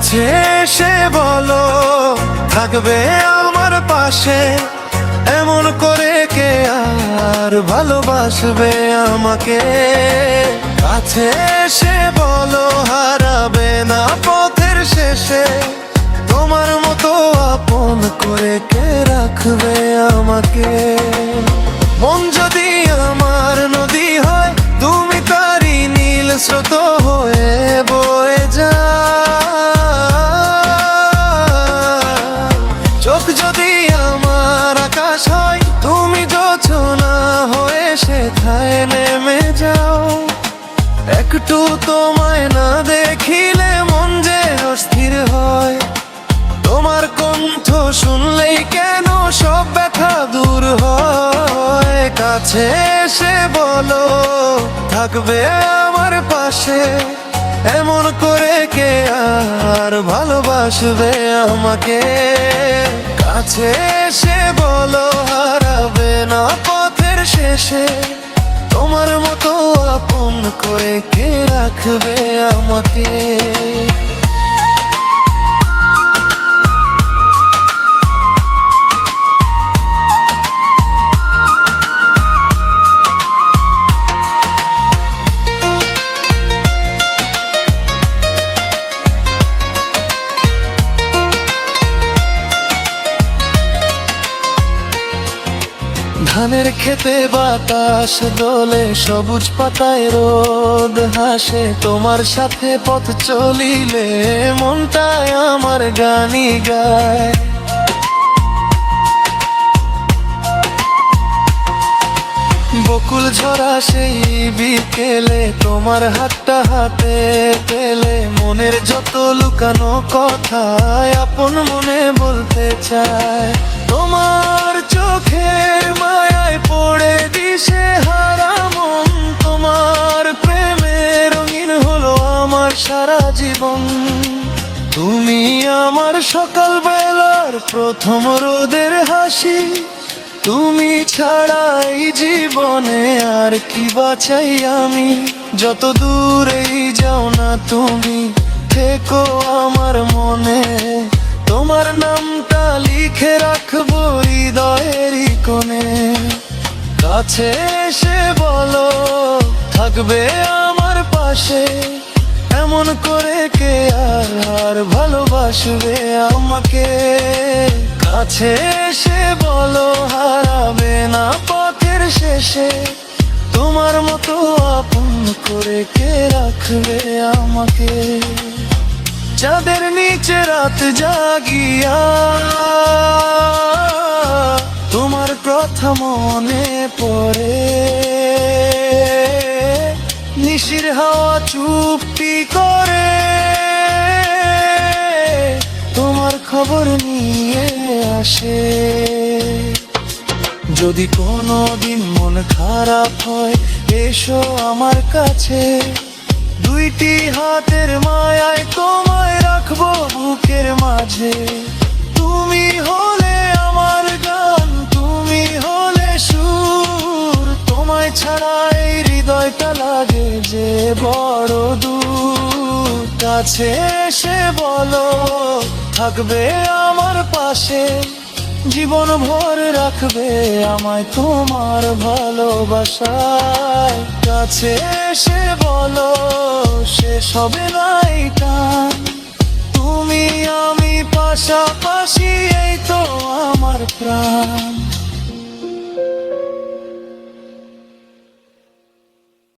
কাছে এসে বলো থাকবে আমার পাশে, এমন করে কে আর ভালোবাসবে আমাকে। কাছে এসে বলো হারাবে না পথের শেষে, তোমার মতো আপন করে কে রাখবে আমাকে। মন যদি আমার নদী হয়, তুমি তারই নীল স্রোত হয়ে বয়ে যাও। চোখ যদি আমার আকাশ হয়, তুমি জোছনা হয়ে সেথায় নেমে যাও। একটু তোমায় না দেখিলে মন যে অস্থির হয়, তোমার কণ্ঠ শুনলেই কেন সব ব্যথা দূর হয়। কাছে এসে বলো থাকবে আমার পাশে, এমন করে কে আর ভালোবাসবে আমাকে। কাছে এসে বলো হারাবে না পথের শেষে, তোমার মতো আপন করে কে রাখবে আমাকে। ধানের খেতে বাতাস দোলে, সবুজ পাতায় রোদ হাসে, তোমার সাথে পথ চলিলে মনটায় আমার গানই গায়। বকুল ঝরা সেই বিকেলে, তোমার হাতটা হাতে পেলে, মনের যত লুকানো কথা আপন মনে বলতে চায়। তোমার চোখের মায়ায় পড়ে দিশে হারা মন, তোমার প্রেমে রঙিন হলো আমার সারা জীবন। তুমি আমার সকাল বেলার প্রথম রোদের হাসি, তুমি ছাড়াই জীবনে আর কি বাঁচাই আমি। যত দূরেই যাও না তুমি থেকো আমার মনে, তোমার নামটা লিখে রাখবো হৃদয়েরই কোণে। কাছে এসে বলো থাকবে আমার পাশে, এমন করে কে আর ভালোবাসবে আমাকে। কাছে এসে বলো হারাবে না পথের শেষে, তোমার মতো আপন করে কে রাখবে আমাকে। চাঁদের নিচে রাত জাগিয়া তোমার কথা মনে পড়ে, নিশির হাওয়া চুপটি করে তোমার খবর নিয়ে আসে। যদি কোনো দিন মন খারাপ হয়, এসো আমার কাছে, দুইটি হাতের মায়ায় তোমায় রাখবো বুকের মাঝে। তুমি হলে আমার গান, তুমি হলে সুর, তোমায় ছাড়া এই হৃদয়টা লাগে যে বড় দূর। কাছে এসে বলো থাকবে আমার পাশে, জীবন ভর রাখবে আমায় তোমার ভালোবাসায়। কাছে এসে বলো শেষ হবে নাই টান, তুমি আমি পাশাপাশি এই তো আমার প্রাণ।